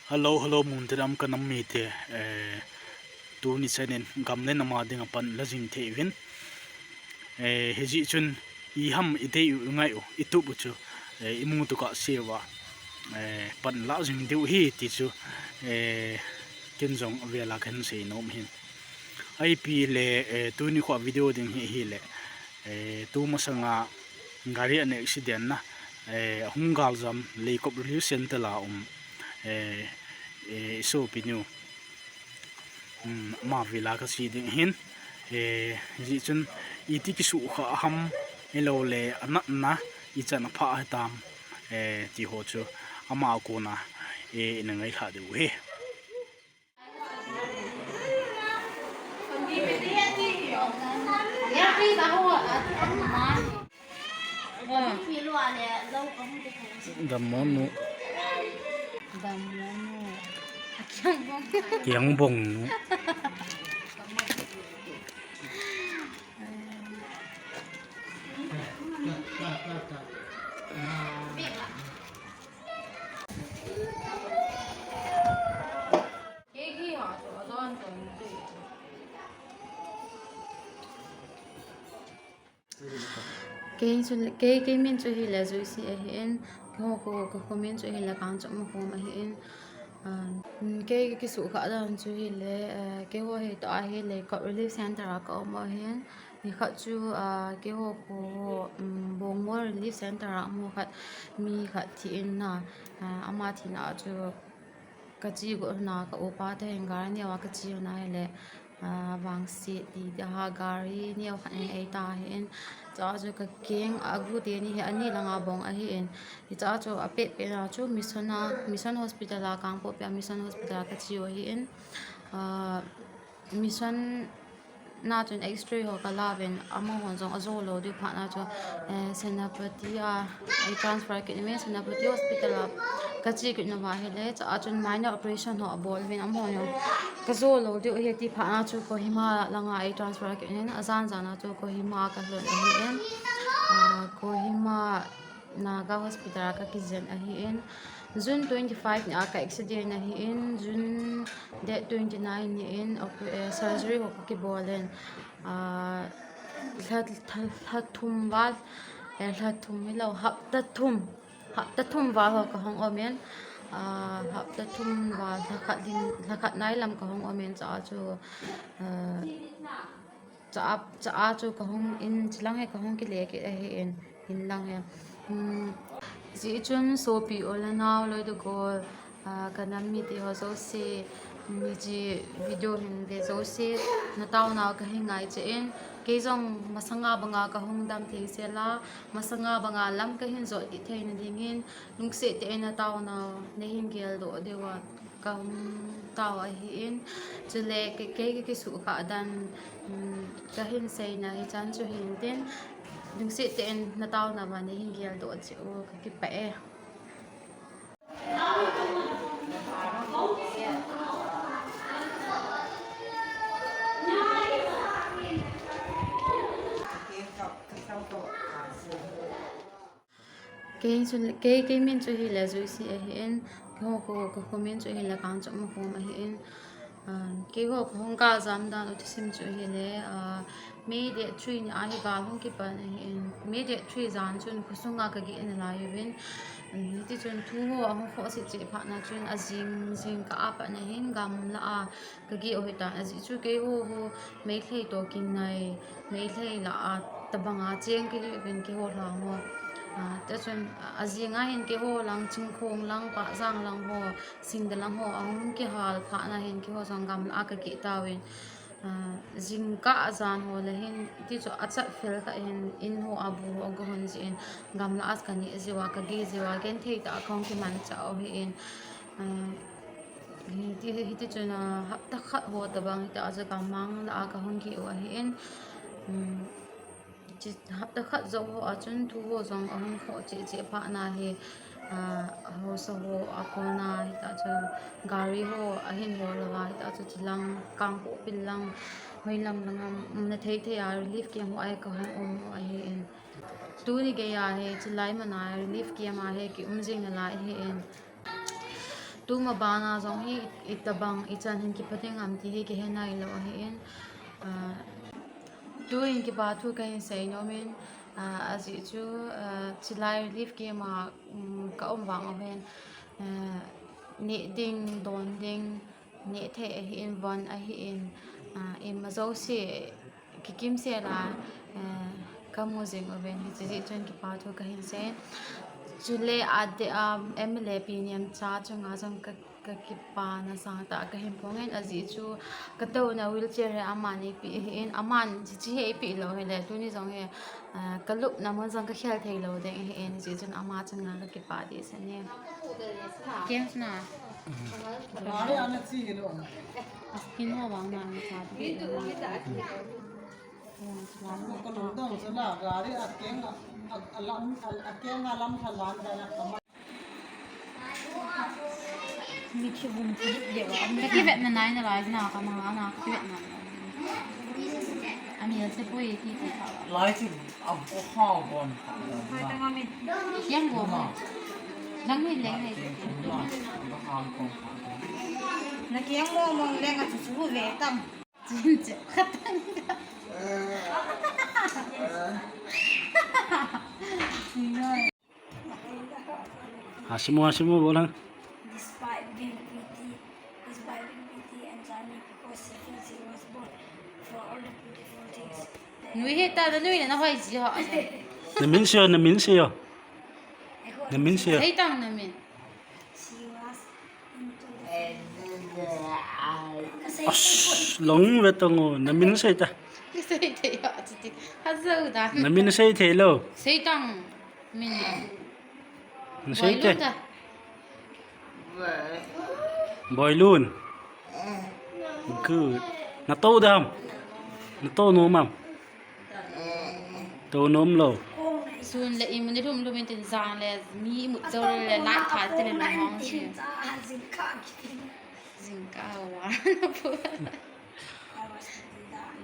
Hello mundiram kanam mite tu ni senen gamne namading apan lajing thevin heji chun I ham ite ngai itu buchu imung tu ka sewa pan la jing deu hi ti chu kenjong vela khan sei nom hin ai pi le tu ni kho video ding hi le tu masanga gari an accident na Ahung Galjam Lekop Review Center la Sopi New Mavila ka si ding hin ji chun iti ki su kha ham elo le anak na I chan pha tam ti ho chu ama ko na na ngai kha de we dammun yang bong cái miền chỗ hi là rồi si ahin ko miền chỗ hi là càng chỗ Makhom ahin cái số khác là chỗ hi là cái hồ hi to hi là có relief center có mà ahin thì khác chú cái hồ ko bong mo relief center mo khác mi khác thì na ama thì na chú cái gì của na cái umtah thei gari ni wa cái gì na là vangset thì gari ni wa ahitan hin cho cái keng agu te ni ani langa bong ahin hi cho ape pe na chu mission hospital la kang po pe mission hospital ka chi hin mission na chun x-ray ho ka la ben amo hon jong azo lo du pha na cho 𝚕𝚑𝚎𝚑 ai transfer ke me 𝚕𝚑𝚎𝚑 hospital ka chi ke na wa he le cha chun minor operation ho bol ben amo yo ka zo lo du he ti pha na chu Kohima langa ai transfer ke ne azan jana chu Kohima ka lo ni Kohima naga hospital ka kizen ahin June 25 ni aka accident na hin June date 29 ni in surgery ho ki bolen thum wal thum lo hap ta thum wa ho ka hong omen hap ta thum wa khat nai lam ka hong omen cha chu cha chu ka hong in chilang he ka hong ki le ke in lang he ji chun sopi olana loi do ko kanam mite ho so se mi ji video hin de so se na taona ka hingai che in ke jong masanga banga ka hong damtheng se la masanga banga lam ka hin zo ti thei nading in lungse te na taona ne hin gel do dewa ka tawa hi in chule ke su ka dan ka hin sei na hi chan chu hin ten lungse te na taona ma ne hin gel do che o ka ki pe cái miền chỗ hi là rồi si ahin ko miền chỗ hi là càng chỗ Makhom ahin cái hồ không cả dám đan ở sim chỗ hi là mite 3 ni ahi Ahung ki pan ahin mite 3 zan chun kusunga ka gi in la yubin ti chun thu ho Ahung kho si che pha na chun azing ka apa na hin gam la ka gi ohita azi chu ke ho mei thei to king nai mei thei la ta banga cheng ki ben ke ho la mo ta chun azinga hin ke ho lang chingkhong lang pa jang lang ho singda lang ho Ahung ki hal pha na hin ke ho sangam la ka ki tawin jing ka azan ho la hin ti chu achat fel ka in ho abu ho go hon ji in gam la as ka ni jiwa ka gi jiwa gen thei ta akong ki man cha o hi in ti chu na hap ta khat ho ta bang ta za ka mang la ka hon ki o hi in hap ta khat zo ho achun thu ho zong Ahung kho che pha na he ho so ho akona ta cha gari ho ahin ho lawa ta cha chilang kang po pilang hoi lam langam na thei relief ki mo ai ka hon ai in tu ni ge ya he chilai mana relief ki ma he ki umjing na lai he in tu ma bana zong hi itabang ichan hin ki pateng am ti hi ki henai lo hi in tu hin ki ba thu ka hin sei no min azi chu chilai relief ki ma ka wang ahen ni ding don ding ni the hi in von a hi in ma zo se ki kim se la ka mo jing ahen hi chi chen ki pa thu ka hin se chule ade emle piniam cha chunga jong ka ki pa na sa ta ka hin pongen azi chu ka to na wheelchair he amani pi in aman chi he pi lo he le tu ni jong he ka lup na mon jong ka khel thei lo de he en chi chun ama chunga ka ki pa di se ne kem na gari ana chi lo hinkho wang na cha ti ko lo dong so la gari akeng alam thalan da la kama mi chi bum chi de wa ka ki vet na nai na lai na ka ma na ki vet na ami se poi ti ti ka lai chi ab ha bon yang go ma nang ni leng nei na kiang mo mong leng at susu ve tam 진짜 khatan Hasimu bolang. despite being pretty and charming because she was born for all the beautiful things nuôi hết ta đã nuôi là nó hơi gì họ Namin siyo. thấy tăng là mình she was into the Long vetong namin siyo ta. thấy thấy họ chỉ hát dâu ta Namin siyo te lo. thấy tăng mình Siyo luôn te. ta Boy luôn. Good. Nato dam. Nato no mam. To nom lo. xuân lại mình đi thum luôn mình tiền giang là mi một dâu là lại thả tiền là ngon chứ as in cock dừng cao quá nó vừa I was thinking that